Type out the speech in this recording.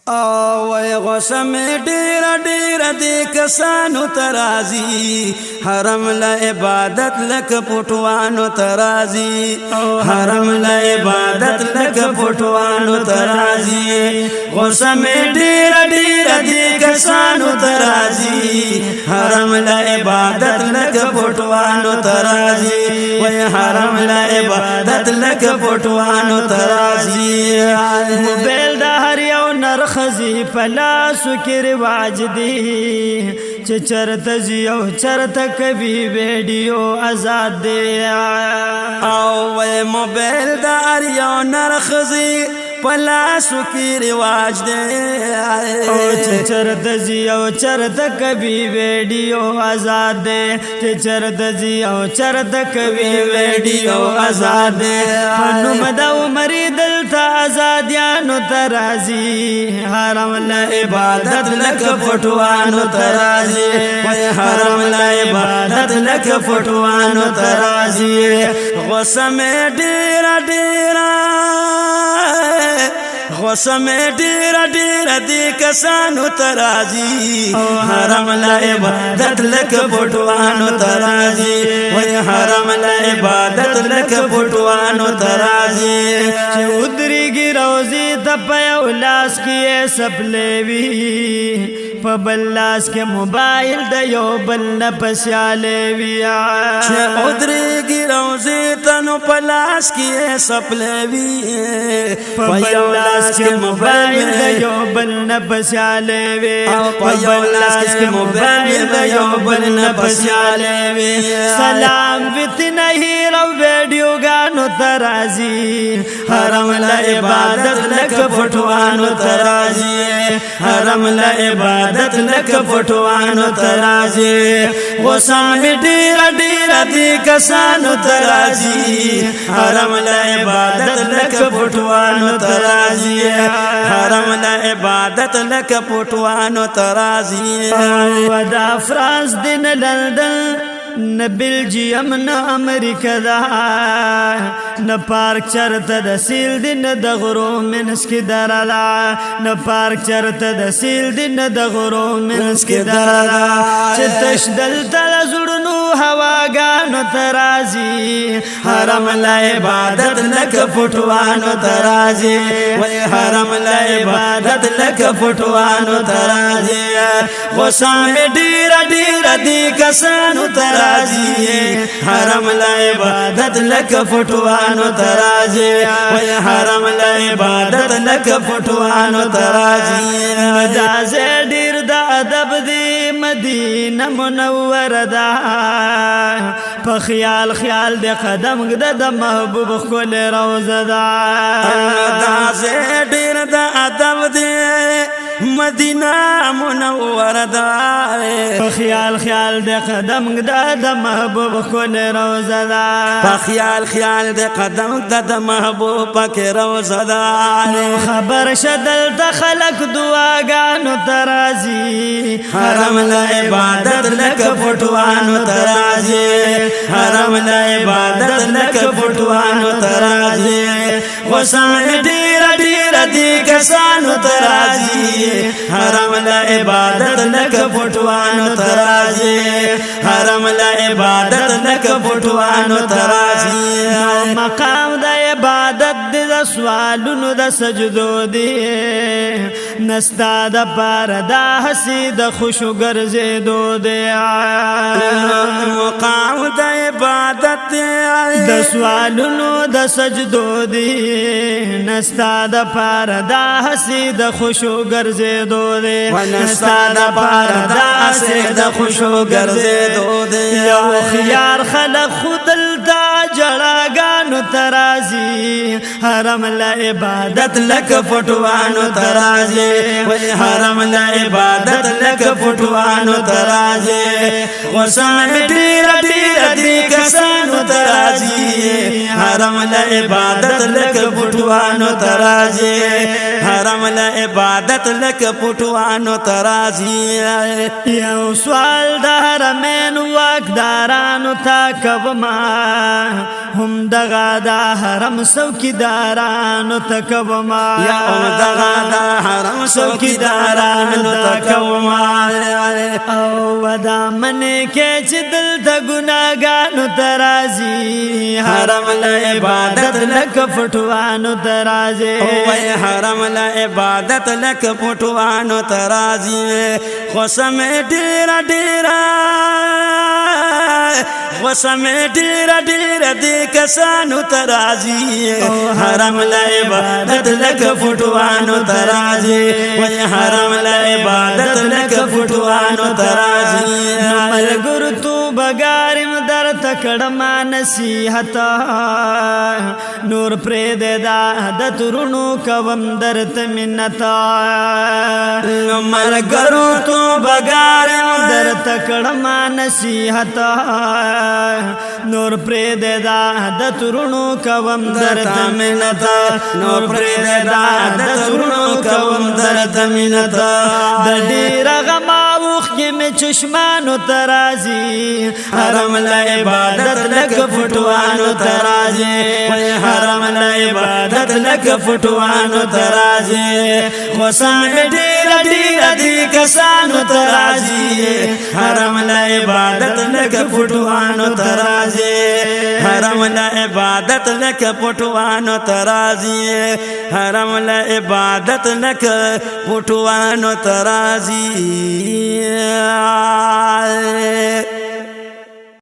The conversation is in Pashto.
وای غسم ډیر ډیر د کسانو ترازی حرم لا عبادت لک پټوانو ترازی حرم لا عبادت لک پټوانو ترازی غسم ډیر ډیر د کسانو ترازی حرم لا عبادت لک پټوانو ترازی وای حرم لا عبادت لک پټوانو ترازی موبایل د هر یو نرخزی پلاسو کی رواج دی چه چرت زیو چرت کبھی ویڈیو آزاد دی او وی موبیل دار یو نرخزی پلاسو کی رواج دے چرت زیو چرت کبھی ویڈیو آزاد دے چرت زیو چرت کبھی ویڈیو آزاد دے فنم دو مری دلتا آزادیانو ترازی حرم لا عبادت لک پٹوانو ترازی حرم لا عبادت لک پٹوانو ترازی غسم ډیر ډیر غسم ډیر ډیر د کسانو ترازی حرم لا عبادت لک پټوانو ترازی وای حرم لا عبادت لک پټوانو ترازی چې ودریږي روزي د په لاس کې سپلې وی په بلاس کې موبایل د یو بل نه پساله ویا چې ودریږي روزي تنو په لاس کې سپلې وی په بلاس کې موبایل د یو بل نه پساله وی په بلاس کې موبایل د یو بل نه پساله وی سلام وت نه رو ویډیو غانو ترازی حرم لا عبادت لک پټوانو ترازی حرم لا عبادت لک پټوانو ترازی غسم ډیر ډیر د کسانو ترازی حرم لا عبادت لک پټوانو ترازی حرم لا عبادت لک پټوانو ترازی ودا فرانس دین لندن نه بلجیم نه امریکا دا نه پارک چرته د سیل دین د غرو منس کې درالا نه پارک چرته د سیل دین د غرو منس کې درالا چې تش دل تل زړونو هواګانو ترازی حرم لا عبادت لک پټوانو ترازی وای حرم لا عبادت لک پټوانو ترازی غسم ډیر ډیر د کسانو ترازی حرم لا عبادت لک پټوانو ترازی وای حرم لا عبادت لک پټوانو ترازی مجاز ډیر د ادب دی مدینه منوره دا په خیال خیال د قدم د محبوب خپل روزه دا مجاز ډیر د ادب دی مدینہ منور دا په خیال خیال د قدم د محبوب خپل روزه دا په خیال خیال د قدم د محبوب پکې روزه دا خبر شدل د خلق دعاګانو ترازی حرم لا عبادت لک پټوانو ترازی حرم لا عبادت لک پټوانو ترازی غسم ډیر ډیر د کسانو ترازی حرم لا عبادت لک پټوانو ترازی حرم لا عبادت لک پټوانو ترازی مقام د عبادت د سوالونو د سجدو دی نستا د پاره د حسید خوشو ګرځېدو دی مقام د عبادت د سوالونو د سجدو دی نستا د پاره د حسید خوشو ګرځېدو دی نستا د پاره د حسید خوشو ګرځېدو دی یو خيار خلق خودل دا جړاګانو ترازی حرم لا عبادت لک پټوانو ترازی وای حرم لا عبادت لک پټوانو ترازی غسم ډیر ډیر د کسانو ترازی حرم لا عبادت لک پټوانو ترازی حرم لا عبادت لک پټوانو ترازی یو سوال د حرمین واکدارانو تا کوما هم دغا دا حرم څوکیدارانو تکوما یا هم دغا دا حرم څوکیدارانو تکوما او ودا منې کې چې دلته ګناګانو ترازی حرم له عبادت لک پټوانو ترازی وای حرم له عبادت لک پټوانو ترازی خو سمې ډیر ډیر وسمې ډیر ډیر دې کسانو ترازی حرم له عبادت لک پټوانو ترازی وای حرم له عبادت لک پټوانو ترازی ملګر تو بګارم در تکړما نصیحت نور پرې دا د ترونو کوم درت منت ملګر تو بګارم در تکړما نصیحت نور پرې دا د ترونو کوم درت منت نور پرې دا د ترونو کوم درت منت د ډیر غما وخ کې مې چشمانو ترازی حرم له عبادت لک پټوانو ترازی وای حرم له عبادت لک پټوانو ترازی وسام ډیر ډیر دې کسانو ترازی حرم له عبادت لک پټوانو ترازی حرم له عبادت لک پټوانو ترازی حرم له عبادت لک پټوانو ترازی